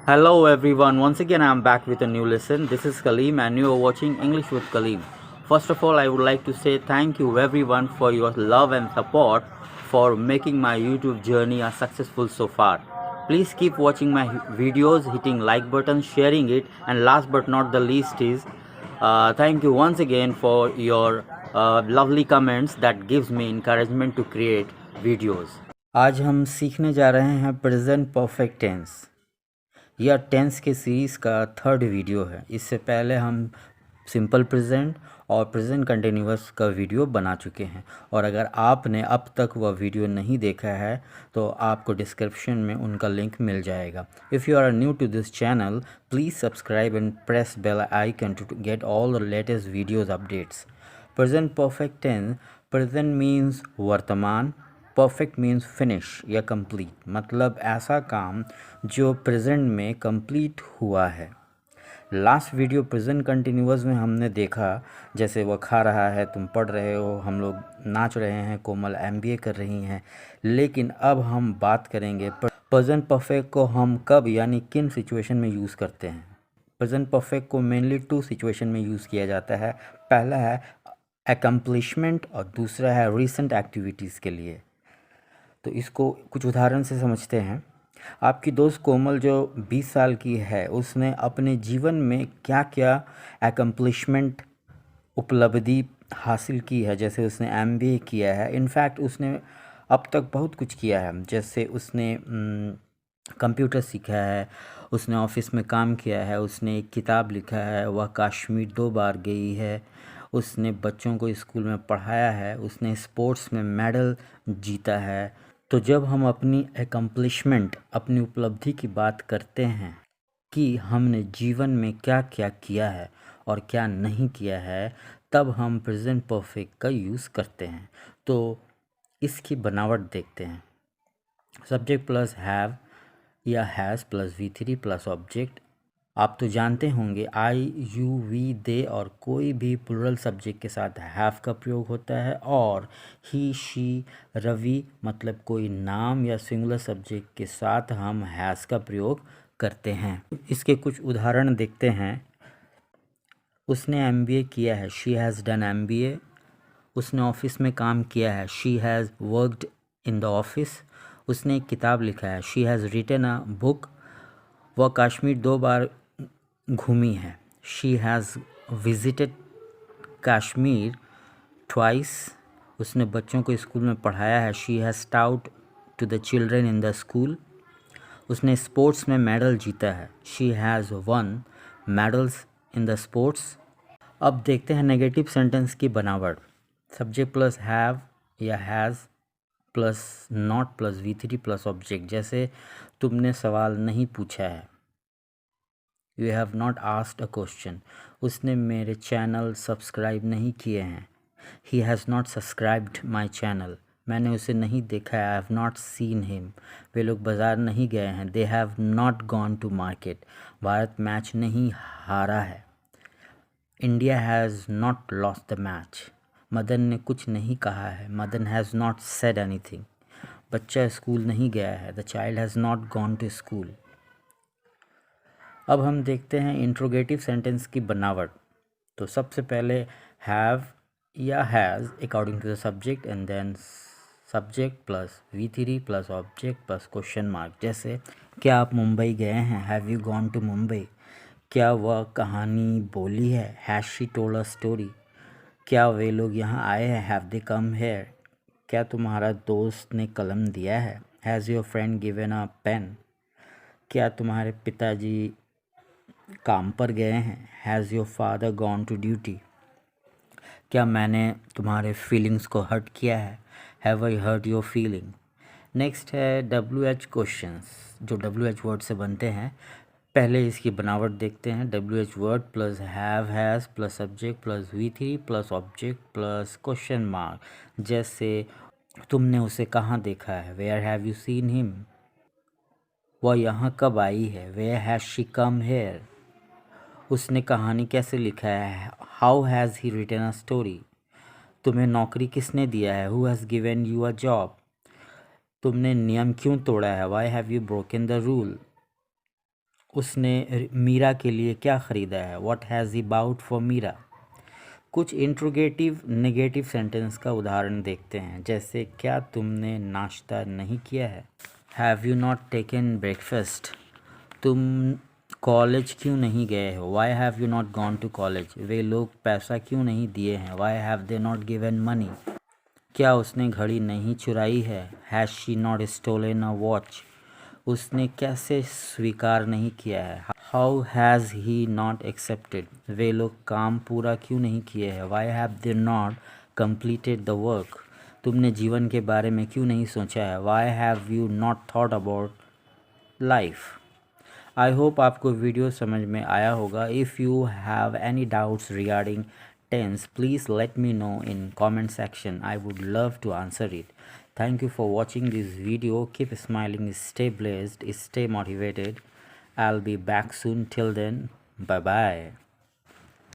Hello everyone, once again I am back with a new lesson. This is Kalim and you are watching English with Kalim. First of all, I would like to say thank you everyone for your love and support for making my YouTube journey a successful so far. Please keep watching my videos, hitting like button, sharing it, and last but not the least is thank you once again for your lovely comments that gives me encouragement to create videos. आज हम सीखने जा रहे हैं present perfect tense. यह tense के series का third video है। इससे पहले हम सिंपल प्रेजेंट और प्रेजेंट कंटिन्यूअस का वीडियो बना चुके हैं, और अगर आपने अब तक वह वीडियो नहीं देखा है तो आपको डिस्क्रिप्शन में उनका लिंक मिल जाएगा। If you are new to this channel, please subscribe and press bell icon to get all the latest videos updates. Present perfect tense, present means वर्तमान, परफेक्ट मीन्स फिनिश या कंप्लीट, मतलब ऐसा काम जो प्रेजेंट में complete हुआ है। Last video present continuous में हमने देखा, जैसे वह खा रहा है, तुम पढ़ रहे हो, हम लोग नाच रहे हैं, कोमल एमबीए कर रही हैं। लेकिन अब हम बात करेंगे प्रेजेंट परफेक्ट को हम कब यानी किन सिचुएशन में यूज़ करते हैं। प्रेजेंट परफेक्ट को मेनली टू सिचुएशन में यूज़ किया जाता है। पहला है अकम्प्लिशमेंट और दूसरा है रिसेंट एक्टिविटीज़ के लिए। तो इसको कुछ उदाहरण से समझते हैं। आपकी दोस्त कोमल जो 20 साल की है, उसने अपने जीवन में क्या क्या अकम्प्लिशमेंट उपलब्धि हासिल की है। जैसे उसने एमबीए किया है, इनफैक्ट उसने अब तक बहुत कुछ किया है। जैसे उसने कंप्यूटर सीखा है, उसने ऑफिस में काम किया है, उसने एक किताब लिखा है, वह कश्मीर 2 बार गई है, उसने बच्चों को स्कूल में पढ़ाया है, उसने स्पोर्ट्स में मेडल जीता है। तो जब हम अपनी एकम्प्लिशमेंट, अपनी उपलब्धि की बात करते हैं कि हमने जीवन में क्या क्या किया है और क्या नहीं किया है, तब हम प्रेजेंट परफेक्ट का यूज़ करते हैं। तो इसकी बनावट देखते हैं। सब्जेक्ट प्लस हैव या has plus V3 plus object. आप तो जानते होंगे आई, यू, वी, दे और कोई भी प्लूरल सब्जेक्ट के साथ हैव का प्रयोग होता है, और ही, शी, रवि मतलब कोई नाम या सिंगुलर सब्जेक्ट के साथ हम हैज़ का प्रयोग करते हैं। इसके कुछ उदाहरण देखते हैं। उसने एमबीए किया है, शी हैज़ डन एमबीए। उसने ऑफिस में काम किया है, she has worked in the office. उसने एक किताब लिखा है, she has written a book. वह कश्मीर 2 बार घूमी है, she has visited Kashmir twice. उसने बच्चों को स्कूल में पढ़ाया है, she has taught to the children in the school. उसने स्पोर्ट्स में मेडल जीता है, she has won medals in the sports. अब देखते हैं नेगेटिव सेंटेंस की बनावट। सब्जेक्ट प्लस हैव या has plus not plus V3 plus object. जैसे तुमने सवाल नहीं पूछा है, you have not asked a question. उसने मेरे चैनल सब्सक्राइब नहीं किए हैं, he has not subscribed my channel. मैंने उसे नहीं देखा है, I have not seen him. वे लोग बाज़ार नहीं गए हैं, they have not gone to market. Bharat match नहीं हारा है, India has not lost the match. Madan ने कुछ नहीं कहा है, Madan has not said anything. बच्चा स्कूल नहीं गया है, the child has not gone to school. अब हम देखते हैं इंट्रोगेटिव सेंटेंस की बनावट। तो सबसे पहले हैव या has according to the subject, and then subject plus V3 plus object plus question mark. जैसे क्या आप मुंबई गए हैं, have you gone to Mumbai. क्या वह कहानी बोली है, has she told a story. क्या वे लोग यहाँ आए हैं, हैव दे कम हेयर। क्या तुम्हारा दोस्त ने कलम दिया है, has your friend given a pen. क्या तुम्हारे पिताजी काम पर गए हैं, has your father gone to duty. क्या मैंने तुम्हारे फीलिंग्स को हर्ट किया है, have I hurt your feeling. Next है WH क्वेश्चंस, जो WH वर्ड से बनते हैं। पहले इसकी बनावट देखते हैं। WH word plus have, has plus subject plus V3 plus object plus question mark. जैसे तुमने उसे कहाँ देखा है, where have you seen him. वह यहाँ कब आई है, where has she come here. उसने कहानी कैसे लिखा है, how has he written a story. तुम्हें नौकरी किसने दिया है, who has given you a job. तुमने नियम क्यों तोड़ा है, why have you broken the rule. उसने मीरा के लिए क्या ख़रीदा है? What has he bought for Meera? कुछ इंट्रोगेटिव नेगेटिव सेंटेंस का उदाहरण देखते हैं, जैसे क्या तुमने नाश्ता नहीं किया है? Have you not taken breakfast? तुम कॉलेज क्यों नहीं गए हो? Why have you not gone to college? वे लोग पैसा क्यों नहीं दिए हैं? Why have they not given money? क्या उसने घड़ी नहीं चुराई है? Has she not stolen a watch? उसने कैसे स्वीकार नहीं किया है? How has he not accepted? वे लोग काम पूरा क्यों नहीं किए हैं? Why have they not completed the work? तुमने जीवन के बारे में क्यों नहीं सोचा है? Why have you not thought about life? I hope आपको वीडियो समझ में आया होगा. If you have any doubts regarding tense, please let me know in comment section. I would love to answer it. Thank you for watching this video. Keep smiling, stay blessed, stay motivated. I'll be back soon. Till then, bye bye.